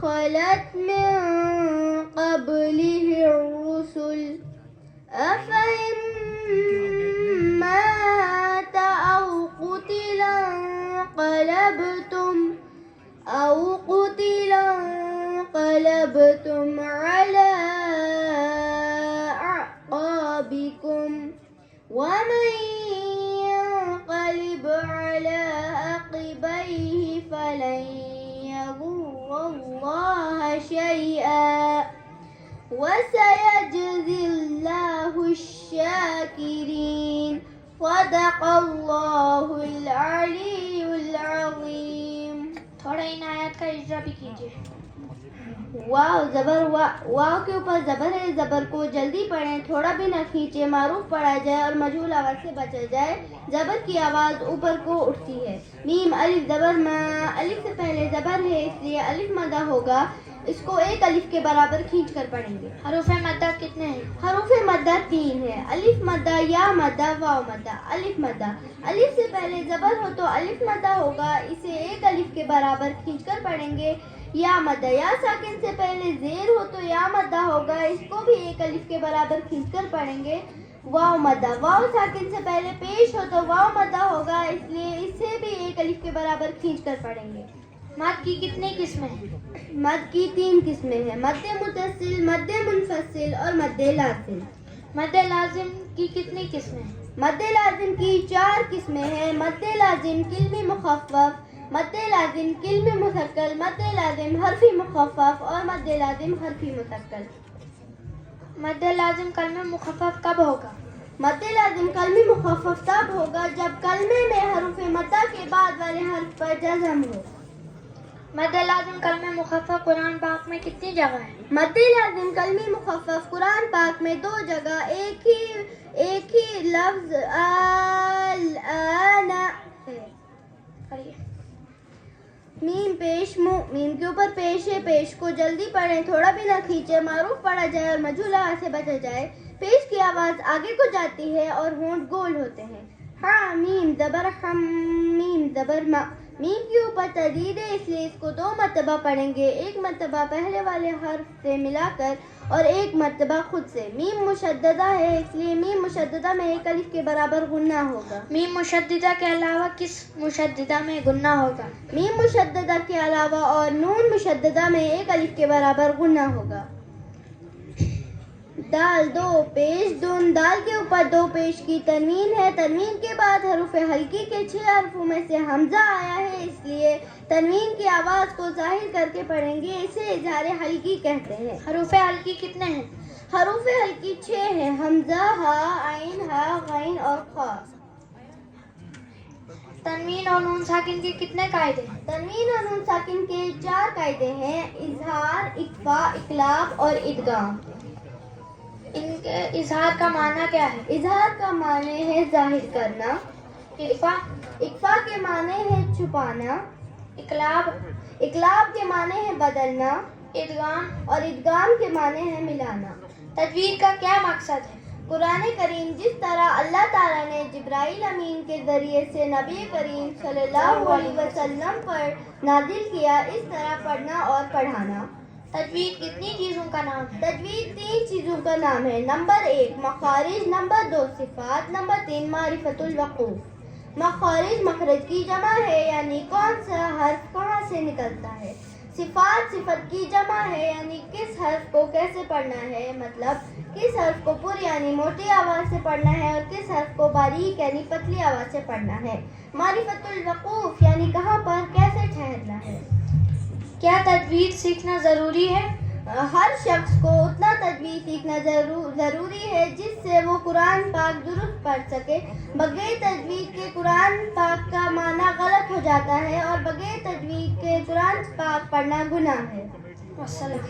خلت من قبله الرسل أفإن مات أو قتل انقلبتم على أعقابكم ومن ينقلب على عقبيه فلن يضر الله شيئا وسيجزي الله الشاكرين صدق اللہ العلی العظیم. تھوڑا ان آیات کا اجرا بھی کیجیے. واو زبر واو کے اوپر زبر ہے، زبر کو جلدی پڑھیں، تھوڑا بھی نہ کھینچے، معروف پڑھا جائے اور مجہول آواز سے بچا جائے. زبر کی آواز اوپر کو اٹھتی ہے. میم الف زبر ما، الف سے پہلے زبر ہے اس لیے الف مدہ ہوگا، اس کو ایک الف کے برابر کھینچ کر پڑھیں گے. حروف مدہ کتنے ہیں؟ حروف مدہ 3 ہے. الف مدہ، یا مدہ، واو مدہ. الف مدہ، الف سے پہلے زبر ہو تو الف مدہ ہوگا، اسے ایک الف کے برابر کھینچ کر پڑھیں گے. یا مدہ، یا ساکن سے پہلے زیر ہو تو یا مدہ ہوگا، اس کو بھی ایک الف کے برابر کھینچ کر پڑھیں گے. واو مدہ، واو ساکن سے پہلے پیش ہو تو واو مدہ ہوگا، اس لیے اسے بھی ایک الف کے برابر کھینچ کر پڑھیں گے. مد کی کتنی قسمیں ہیں؟ مد کی 3 قسمیں ہیں: مد متصل، مد منفصل اور مد لازم. مد لازم کی کتنی قسمیں ہیں؟ مد لازم کی 4 قسمیں ہیں: مد لازم کلمی مخفف، مد لازم کلمی مثقل، مد لازم حرفی مخفف اور مد لازم حرفی مثقل. مد لازم کلمہ مخفف کب ہوگا؟ مد لازم کلمی مخفف تب ہوگا جب کلمے میں حروف مدہ کے بعد والے حرف پر جزم ہو. مد لازم کلمہ مخفف قرآن پاک میں کتنی جگہ ہے؟ مد لازم کلمی مخفف قرآن پاک میں 2 جگہ، ایک ہی لفظ الآن ہے. میم پیش مو، میم کے اوپر پیش ہے، پیش کو جلدی پڑھیں، تھوڑا بھی نہ کھینچے، معروف پڑھا جائے اور مجہول آواز سے بچا جائے. پیش کی آواز آگے کو جاتی ہے اور ہونٹ گول ہوتے ہیں. ہاں میم زبر ہم، میم زبر ما. میم کے اوپر تردید ہے اس لیے اس کو 2 مرتبہ پڑھیں گے، ایک مرتبہ پہلے والے حرف سے ملا کر اور ایک مرتبہ خود سے. میم مشددہ ہے اس لیے میم مشددہ میں ایک الف کے برابر غنہ ہوگا. میم مشددہ کے علاوہ کس مشددہ میں غنہ ہوگا؟ میم مشددہ کے علاوہ اور نون مشددہ میں ایک الف کے برابر غنہ ہوگا. دال 2 پیش دون، دال کے اوپر 2 پیش کی تنوین ہے. تنوین کے بعد حروف ہلکی کے 6 حرفوں میں سے حمزہ آیا ہے، اس لیے تنوین کی آواز کو ظاہر کر کے پڑھیں گے، اسے اظہار ہلکی کہتے ہیں. حروف ہلکی کتنے ہیں؟ حروف ہلکی 6 ہیں: حمزہ، ہا، عین، ہا، غین اور خا. تنوین اور نون ساکن کے کتنے قاعدے ہیں؟ تنوین اور نون ساکن کے 4 قاعدے ہیں: اظہار، اخفا، اقلاب اور ادغام. ان کے اظہار کا معنی کیا ہے؟ اظہار کا معنی ہے ظاہر کرنا. اخفا کے معنی ہے چھپانا. اقلاب کے معنی ہے بدلنا. اور ادغام کے معنی ہے ملانا. تجوید کا کیا مقصد ہے؟ قرآن کریم جس طرح اللہ تعالیٰ نے جبرائیل امین کے ذریعے سے نبی کریم صلی اللہ علیہ وسلم پر نازل کیا، اس طرح پڑھنا اور پڑھانا. تجوید کتنی چیزوں کا نام ہے؟ تجوید 3 چیزوں کا نام ہے: نمبر 1 مخارج، نمبر 2 صفات، نمبر 3 معرفت الوقوف. مخارج مخرج کی جمع ہے یعنی کون سا حرف کہاں سے نکلتا ہے. صفات صفت کی جمع ہے یعنی کس حرف کو کیسے پڑھنا ہے، مطلب کس حرف کو پر یعنی موٹی آواز سے پڑھنا ہے اور کس حرف کو باریک یعنی پتلی آواز سے پڑھنا ہے. معرفت الوقوف یعنی کہاں پر کیسے ٹھہرنا ہے. کیا تجوید سیکھنا ضروری ہے؟ ہر شخص کو اتنا تجوید سیکھنا ضروری ہے جس سے وہ قرآن پاک درست پڑھ سکے. بغیر تجوید کے قرآن پاک کا معنی غلط ہو جاتا ہے اور بغیر تجوید کے قرآن پاک پڑھنا گناہ ہے. والسلام.